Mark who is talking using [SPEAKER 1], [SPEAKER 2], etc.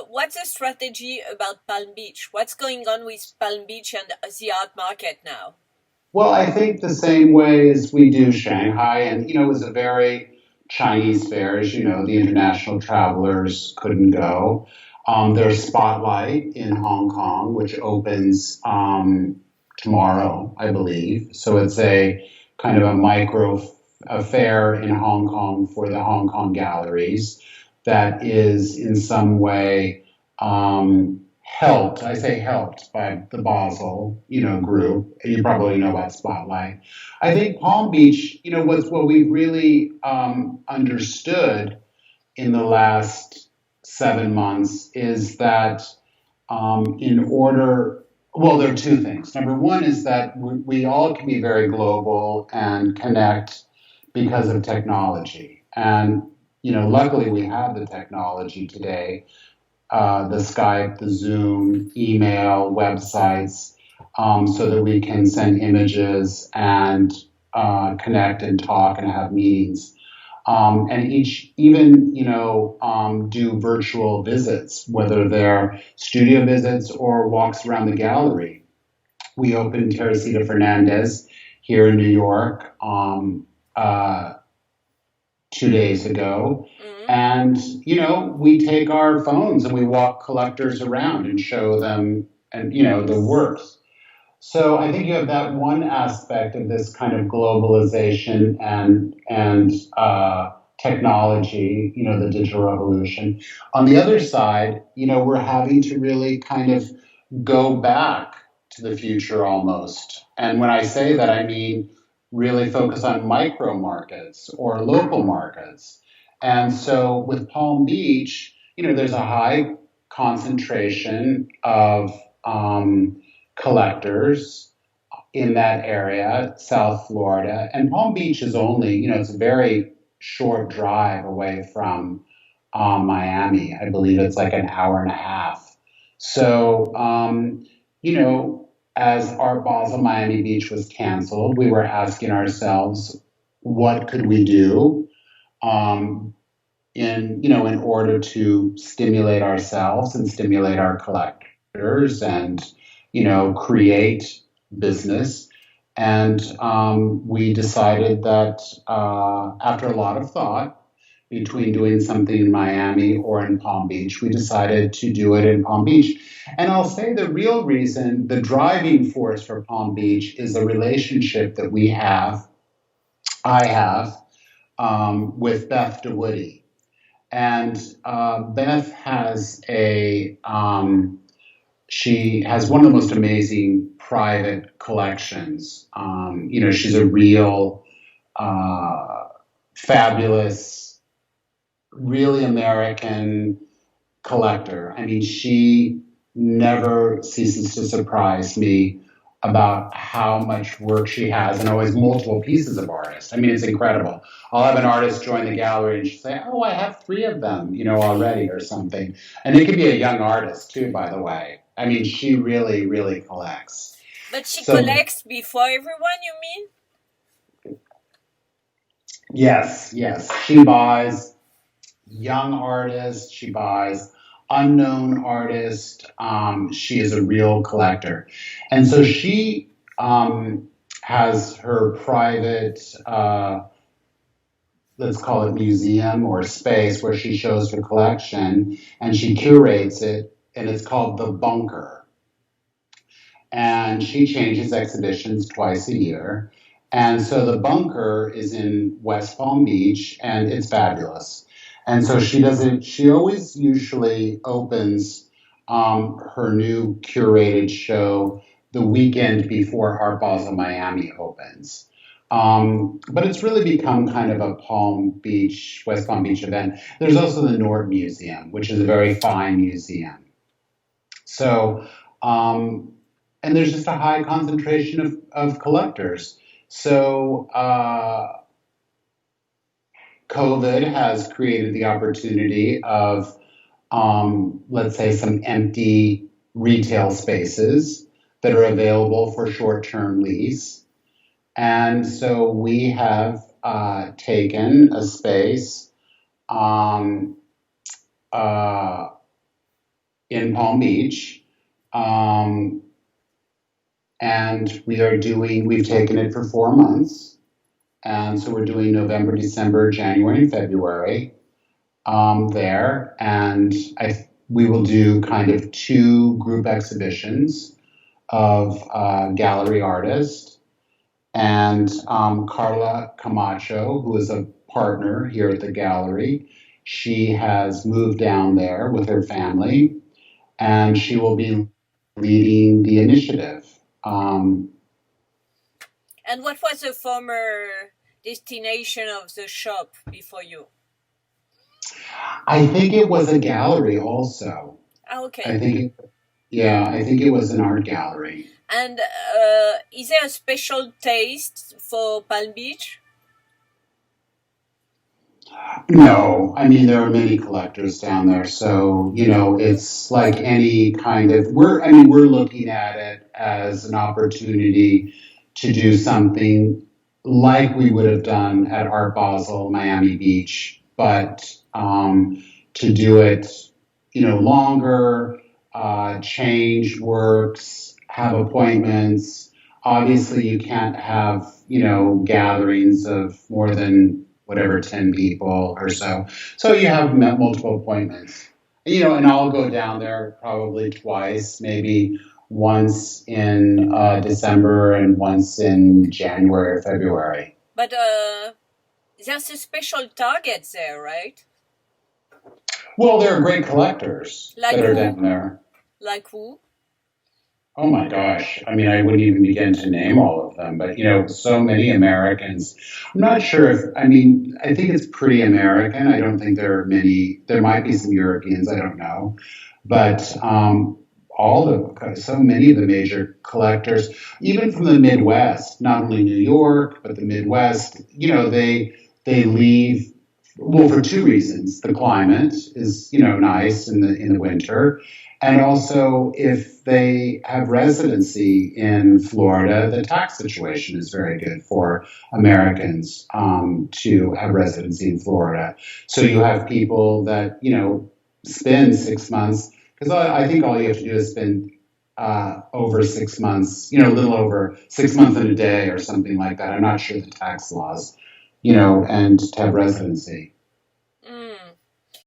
[SPEAKER 1] what's the strategy about Palm Beach? What's going on with Palm Beach and the art market now?
[SPEAKER 2] Well, I think the same way as we do Shanghai, and it was a very Chinese fair, as you know, the international travelers couldn't go. There's Spotlight in Hong Kong, which opens tomorrow, I believe. So it's a kind of a micro affair in Hong Kong for the Hong Kong galleries that is in some way helped. I say helped by the Basel, group. You probably know about Spotlight. I think Palm Beach, what we've really understood in the last 7 months is that there are two things. Number one is that we all can be very global and connect because of technology. And, luckily we have the technology today, the Skype, the Zoom, email, websites, so that we can send images and connect and talk and have meetings. And do virtual visits, whether they're studio visits or walks around the gallery. We opened Teresita Fernandez here in New York 2 days ago. And, we take our phones and we walk collectors around and show them the works. So I think you have that one aspect of this kind of globalization and technology, the digital revolution. On the other side, we're having to really kind of go back to the future almost. And when I say that, I mean really focus on micro markets or local markets. And so with Palm Beach, there's a high concentration of collectors in that area, South Florida. And Palm Beach is only, it's a very short drive away from Miami. I believe it's like an hour and a half. So, as Art Basel Miami Beach was canceled, we were asking ourselves, what could we do in order to stimulate ourselves and stimulate our collectors and, create business. And we decided that after a lot of thought, between doing something in Miami or in Palm Beach, we decided to do it in Palm Beach. And I'll say the real reason, the driving force for Palm Beach is the relationship that I have with Beth DeWoody. And Beth has she has one of the most amazing private collections. She's a real fabulous, really American collector. I mean, she never ceases to surprise me about how much work she has, and always multiple pieces of artists. I mean, it's incredible. I'll have an artist join the gallery and she'll say, oh, I have 3 of them, already or something. And it could be a young artist too, by the way. I mean, she really, really collects.
[SPEAKER 1] But she collects before everyone, you mean?
[SPEAKER 2] Yes. She buys young artists. She buys unknown artists. She is a real collector. And so she has her private, let's call it museum or space, where she shows her collection and she curates it, and it's called The Bunker. And she changes exhibitions twice a year. And so The Bunker is in West Palm Beach, and it's fabulous. And so she always usually opens her new curated show the weekend before Art Basel Miami opens. But it's really become kind of a West Palm Beach event. There's also the Nord Museum, which is a very fine museum. So, and there's just a high concentration of collectors. So, COVID has created the opportunity of, let's say, some empty retail spaces that are available for short-term lease. And so we have taken a space in Palm Beach. Um, and we've taken it for 4 months. And so we're doing November, December, January, and February there. And we will do kind of 2 group exhibitions of gallery artists. And Carla Camacho, who is a partner here at the gallery, she has moved down there with her family, and she will be leading the initiative.
[SPEAKER 1] And what was the former destination of the shop before you?
[SPEAKER 2] I think it was a gallery also.
[SPEAKER 1] Okay.
[SPEAKER 2] I think it was an art gallery.
[SPEAKER 1] And is there a special taste for Palm Beach?
[SPEAKER 2] No, I mean, there are many collectors down there, so it's like any kind of we're looking at it as an opportunity to do something like we would have done at Art Basel, Miami Beach, but to do it, longer, change works, have appointments. Obviously, you can't have, gatherings of more than whatever, 10 people or so. So you have multiple appointments. And I'll go down there probably twice, maybe once in December and once in January or February.
[SPEAKER 1] But there's a special target there, right?
[SPEAKER 2] Well, there are great collectors that are down there.
[SPEAKER 1] Like who?
[SPEAKER 2] Oh my gosh. I mean, I wouldn't even begin to name all of them, but so many Americans. I'm not sure I think it's pretty American. I don't think there are many, there might be some Europeans, I don't know. But so many of the major collectors, even from the Midwest, not only New York, but the Midwest, they leave, well, for 2 reasons. The climate is, nice in the winter. And also, if they have residency in Florida, the tax situation is very good for Americans to have residency in Florida. So you have people that, spend 6 months, because I think all you have to do is spend over 6 months, a little over 6 months and a day or something like that. I'm not sure the tax laws, and to have residency.